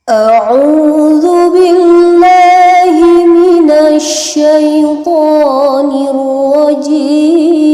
أعوذ بالله من الشيطان الرجيم.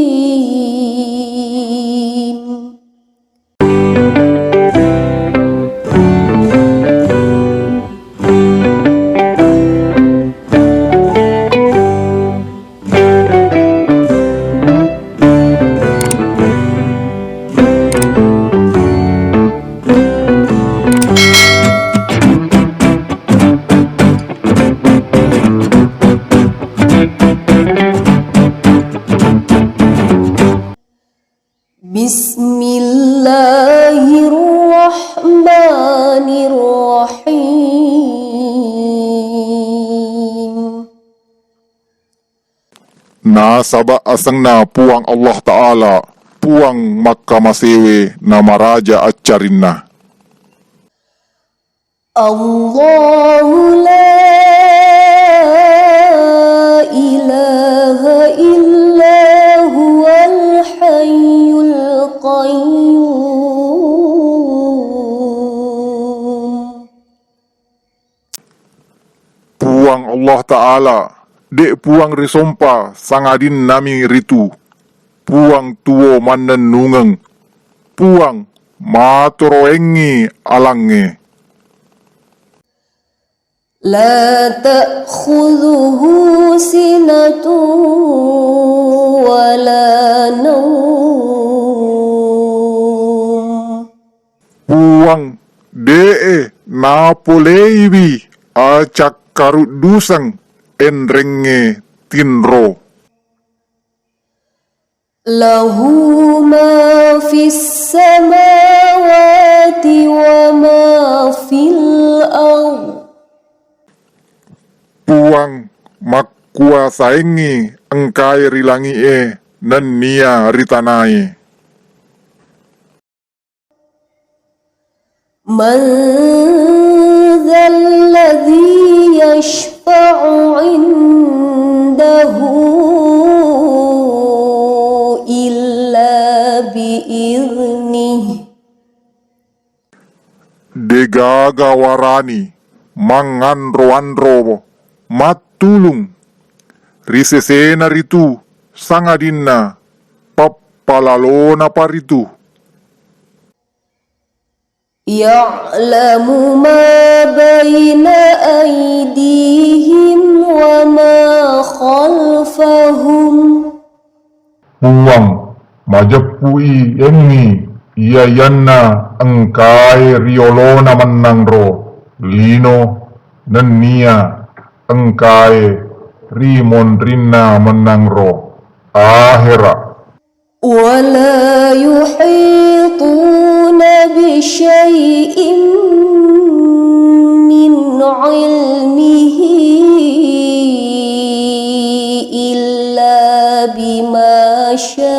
Bismillahirrahmanirrahim. Nasaba asangna puang Allah Ta'ala, puang Makkah Masewe nama Raja Acarinna. Allahu la ilaha illa huwal hayyul qayyum. Puang Allah Ta'ala, dek puang risompa sangadin nami ritu. Puang tuo manen nungeng, puang matoroengi alange. La ta'khudhuhu sinatun wa la nawm. Puang dee napoleiwi acak karut dusang enrenge tinro. Lahu ma fis samawati wa ma fil ardh. Puang makkuasaengi engkai rilangi nan nia ritanai. Man dzalladzi yashfa'u 'indahu illa bi'idhnihi. Degaga warani manganro-anro matulung risesena ritu sangadinna pappalalona paritu. Ya'lamu ma baina aydihim wa ma khalfahum. Puang majapui engi iayanna engkai riolona menangro lino nenia engkai rimon rinna menangro akhira. ولا يحيطون بشيء من علمه إلا بما شاء.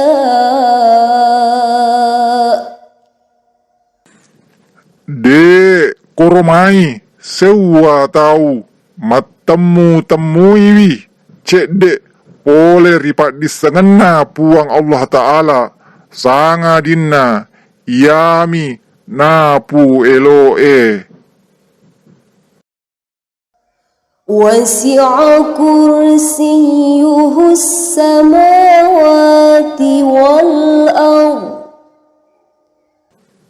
De koromai sewa tahu matemu-temuiwi cek de boleh ripat disengena puang Allah Ta'ala sangadinna yami napu eloe. وسع كرسيه السماوات والأرض.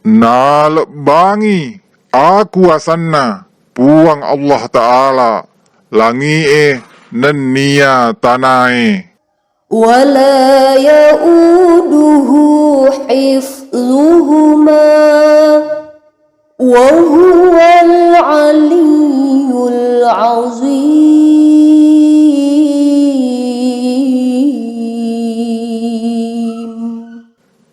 Nalbangi aku asanna puang Allah Ta'ala langi nenia tanai. ولا يؤوده حفظهما وهو العلي العظيم.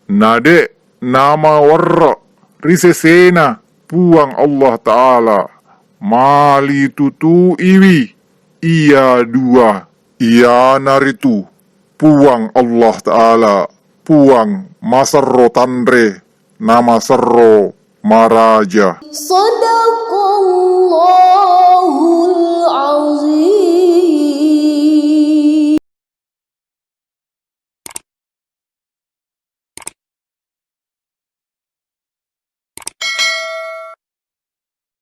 Nade nama warra risesena puang Allah Ta'ala mali tutu iwi ia dua ia naritu puang Allah Ta'ala puang masarro tandre nama serro maraja. Sadaqallah.